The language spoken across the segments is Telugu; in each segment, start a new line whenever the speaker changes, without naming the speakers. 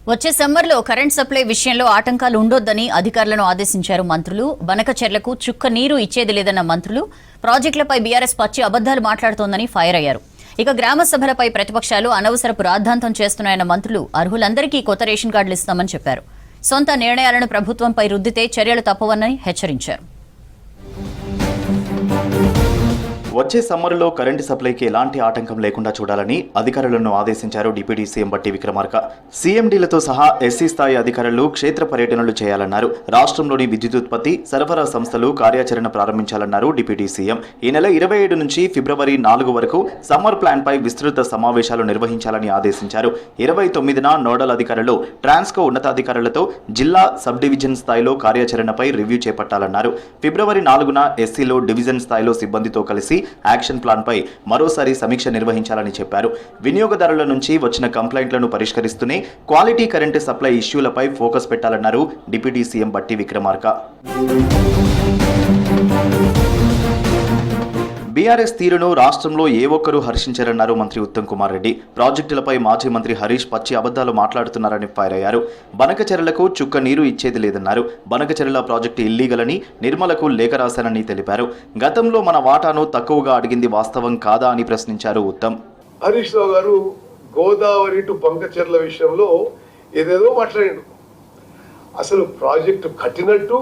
వచ్చే సమ్మర్లో కరెంట్ సప్లై విషయంలో ఆటంకాలు ఉండొద్దని అధికారులను ఆదేశించారు మంత్రులు. బనకచెర్లకు చుక్క నీరు ఇచ్చేది లేదన్న మంత్రులు ప్రాజెక్టులపై బీఆర్ఎస్ పచ్చి అబద్దాలు మాట్లాడుతోందని ఫైర్ అయ్యారు. ఇక గ్రామ సభలపై ప్రతిపక్షాలు అనవసరపు రాద్ధాంతం చేస్తున్నాయన్న మంత్రులు అర్హులందరికీ కొత్త రేషన్ కార్డులు ఇస్తామని చెప్పారు. సొంత నిర్ణయాలను ప్రభుత్వంపై రుద్దితే చర్యలు తప్పవని హెచ్చరించారు.
వచ్చే సమ్మర్లో కరెంటు సప్లైకి ఎలాంటి ఆటంకం లేకుండా చూడాలని అధికారులను ఆదేశించారు డిప్యూటీ సీఎం బట్టి విక్రమార్క. సీఎండీలతో సహా ఎస్సీ స్థాయి అధికారులు క్షేత్ర పర్యటనలు చేయాలన్నారు. రాష్ట్రంలోని విద్యుదుత్పత్తి సరఫరా సంస్థలు కార్యాచరణ ప్రారంభించాలన్నారు డిప్యూటీ సీఎం. ఈ నెల 27 నుంచి ఫిబ్రవరి 4 వరకు సమ్మర్ ప్లాన్ పై విస్తృత సమావేశాలు నిర్వహించాలని ఆదేశించారు. 29న నోడల్ అధికారులు ట్రాన్స్కో ఉన్నతాధికారులతో జిల్లా సబ్ డివిజన్ స్థాయిలో కార్యాచరణపై రివ్యూ చేపట్టాలన్నారు. ఫిబ్రవరి 4న ఎస్సీలో డివిజన్ స్థాయిలో సిబ్బందితో కలిసి యాక్షన్ ప్లాన్ పై మరోసారి సమీక్ష నిర్వహించాలని చెప్పారు. వినియోగదారుల నుంచి వచ్చిన కంప్లైంట్లను పరిష్కరిస్తూనే క్వాలిటీ కరెంటు సప్లై ఇష్యూలపై ఫోకస్ పెట్టాలన్నారు deputy CM Bhatti Vikramarka. BRS తీరును రాష్ట్రంలో ఏ ఒక్కరూ హర్షించారన్నారు మంత్రి ఉత్తమ్ కుమార్ రెడ్డి. ప్రాజెక్టులపై మాజీ మంత్రి హరీష్ పచ్చి అబద్దాలు మాట్లాడుతున్నారని ఫైర్ అయ్యారు. బనకచెర్లకు చుక్క నీరు ఇచ్చేది లేదన్నారు. బనకచెర్ల ప్రాజెక్టు ఇల్లీగల్ అని నిర్మలకు లేఖ రాశానని తెలిపారు. గతంలో మన వాటాను తక్కువగా అడిగింది వాస్తవం కాదా అని ప్రశ్నించారు ఉత్తమ్.
హరీష్ రావు గారు గోదావరి టు బనకచెర్ల విషయంలో ఏదేదో మాట్లాడాడు. అసలు ప్రాజెక్టు కట్టినట్టు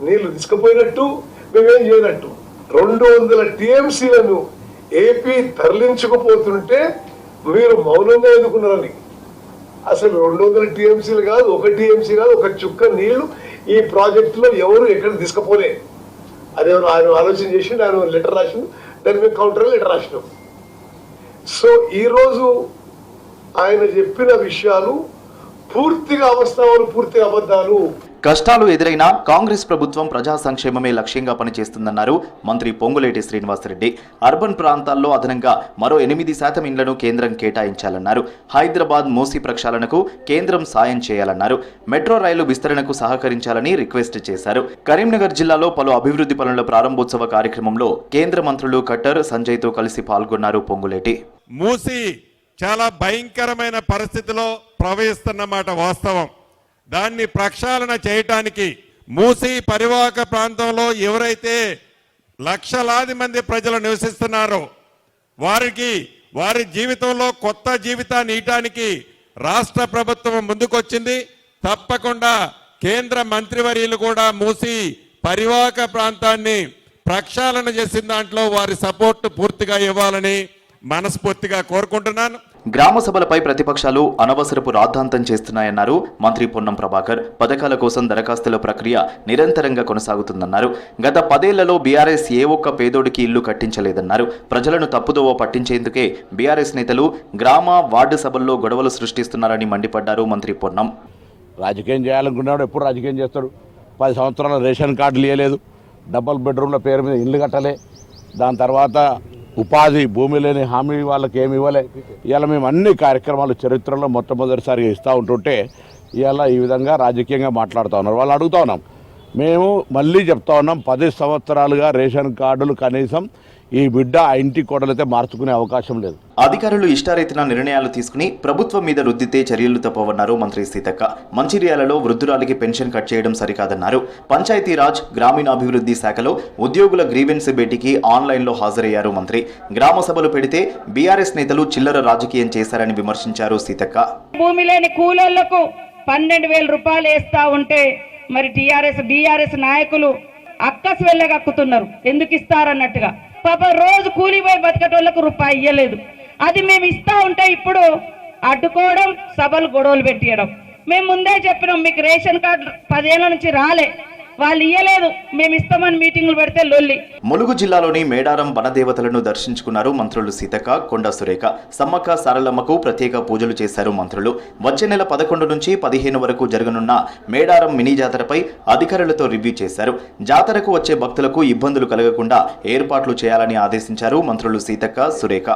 నీళ్లు తీసుకుపోయినట్టు మేమేం చేయనట్టు 200 టీఎంసీలను ఏపీ తరలించకపోతుంటే మీరు మౌనంగా ఎదుర్కొన్నారని. అసలు 200 టీఎంసీలు కాదు, 1 టీఎంసీ కాదు, 1 చుక్క నీళ్లు ఈ ప్రాజెక్టులో ఎవరు ఎక్కడ తీసుకుపోలే. అదే ఆయన ఆలోచన చేసి ఆయన లెటర్ రాసిన, దాని మీద కౌంటర్ లెటర్ రాసినాం. సో ఈరోజు ఆయన చెప్పిన విషయాలు పూర్తిగా అవాస్తవాలు, పూర్తిగా అబద్ధాలు.
కష్టాలు ఎదురైనా కాంగ్రెస్ ప్రభుత్వం ప్రజా సంక్షేమమే లక్ష్యంగా పనిచేస్తుందన్నారు మంత్రి పొంగులేటి శ్రీనివాసరెడ్డి. అర్బన్ ప్రాంతాల్లో అదనంగా మరో 8% ఇండ్లను కేంద్రం కేటాయించాలన్నారు. హైదరాబాద్ మూసీ ప్రక్షాళనకు కేంద్రం సాయం చేయాలన్నారు. మెట్రో రైలు విస్తరణకు సహకరించాలని రిక్వెస్ట్ చేశారు. కరీంనగర్ జిల్లాలో పలు అభివృద్ధి పనుల ప్రారంభోత్సవ కార్యక్రమంలో కేంద్ర మంత్రులు కట్టర్, సంజయ్తో కలిసి పాల్గొన్నారు పొంగులేటి.
మూసీ చాలా భయంకరమైన పరిస్థితిలో ప్రవహిస్తున్నమాట వాస్తవం. దాన్ని ప్రక్షాళన చేయటానికి మూసీ పరివాహక ప్రాంతంలో ఎవరైతే లక్షలాది మంది ప్రజలు నివసిస్తున్నారో వారి జీవితంలో కొత్త జీవితాన్ని ఇయటానికి రాష్ట్ర ప్రభుత్వం ముందుకొచ్చింది. తప్పకుండా కేంద్ర మంత్రివర్యులు కూడా మూసీ పరివాహక ప్రాంతాన్ని ప్రక్షాళన చేసిన దాంట్లో వారి సపోర్ట్ పూర్తిగా ఇవ్వాలని మనస్ఫూర్తిగా కోరుకుంటున్నాను.
గ్రామ సభలపై ప్రతిపక్షాలు అనవసరపు రాద్ధాంతం చేస్తున్నాయన్నారు మంత్రి పొన్నం ప్రభాకర్. పథకాల కోసం దరఖాస్తుల ప్రక్రియ నిరంతరంగా కొనసాగుతుందన్నారు. గత 10 ఏళ్లలో బీఆర్ఎస్ ఏ ఒక్క పేదోడికి ఇల్లు కట్టించలేదన్నారు. ప్రజలను తప్పుదోవ పట్టించేందుకే బీఆర్ఎస్ నేతలు గ్రామ, వార్డు సభల్లో గొడవలు సృష్టిస్తున్నారని మండిపడ్డారు మంత్రి పొన్నం.
రాజకీయం చేయాలనుకున్నాడు, ఎప్పుడు రాజకీయం చేస్తాడు. 10 సంవత్సరాల రేషన్ కార్డులు ఇవ్వలేదు, డబుల్ బెడ్రూమ్ల పేరు మీద ఇల్లు కట్టలే, దాని తర్వాత ఉపాధి భూమి లేని హామీ వాళ్ళకి ఏమి ఇవ్వలే. ఇవాళ మేము అన్ని కార్యక్రమాలు చరిత్రలో మొట్టమొదటిసారిగా ఇస్తూ ఉంటుంటే ఇవాళ ఈ విధంగా రాజకీయంగా మాట్లాడుతూ ఉన్నారు. వాళ్ళు అడుగుతూ ఉన్నాం, మేము మళ్ళీ చెప్తా ఉన్నాం, 10 సంవత్సరాలుగా రేషన్ కార్డులు కనీసం ఈ బిడ్డ ఆ ఇంటి కోడలైతే మార్చుకునే అవకాశం లేదు.
అధికారులు ఇష్టారీతిన నిర్ణయాలు తీసుకుని ప్రభుత్వం మీద రుద్దితే చర్యలు తప్పవన్నారు మంత్రి సీతక్క. మంచిర్యాలలో వృద్ధురాలికి పెన్షన్ కట్ చేయడం సరికాదన్నారు. పంచాయతీరాజ్, గ్రామీణాభివృద్ధి శాఖలో ఉద్యోగుల గ్రీవెన్స్ భేటీకి ఆన్లైన్లో హాజరయ్యారు మంత్రి. గ్రామ సభలు పెడితే బీఆర్ఎస్ నేతలు చిల్లర రాజకీయం చేశారని విమర్శించారు సీతక్క.
భూమి లేని కూలీలకు 12,000 రూపాయలు వేస్తా ఉంటే మరి బీఆర్ఎస్ నాయకులు అక్కసు వెళ్ళగక్కుతున్నారు. ఎందుకు ఇస్తారన్నట్టుగా. పాప రోజు కూలిపోయి బతికటోళ్లకు రూపాయి ఇయ్యలేదు. అది మేము ఇస్తా ఉంటే ఇప్పుడు అడ్డుకోవడం, సభలు గొడవలు పెట్టియడం. మేము ముందే చెప్పినాం, మీకు రేషన్ కార్డు 10 ఏళ్ల నుంచి రాలే, వాళ్ళు ఇయ్యలేదు, మేము ఇస్తామని మీటింగులు పెడితే లొల్లి.
ములుగు జిల్లాలోని మేడారం వనదేవతలను దర్శించుకున్నారు మంత్రులు సీతక్క, కొండా సురేఖ. సమ్మక్క సారలమ్మకు ప్రత్యేక పూజలు చేశారు మంత్రులు. వచ్చే నెల 11 నుంచి 15 వరకు జరగనున్న మేడారం మినీ జాతరపై అధికారులతో రివ్యూ చేశారు. జాతరకు వచ్చే భక్తులకు ఇబ్బందులు కలగకుండా ఏర్పాట్లు చేయాలని ఆదేశించారు మంత్రులు సీతక్క, సురేఖ.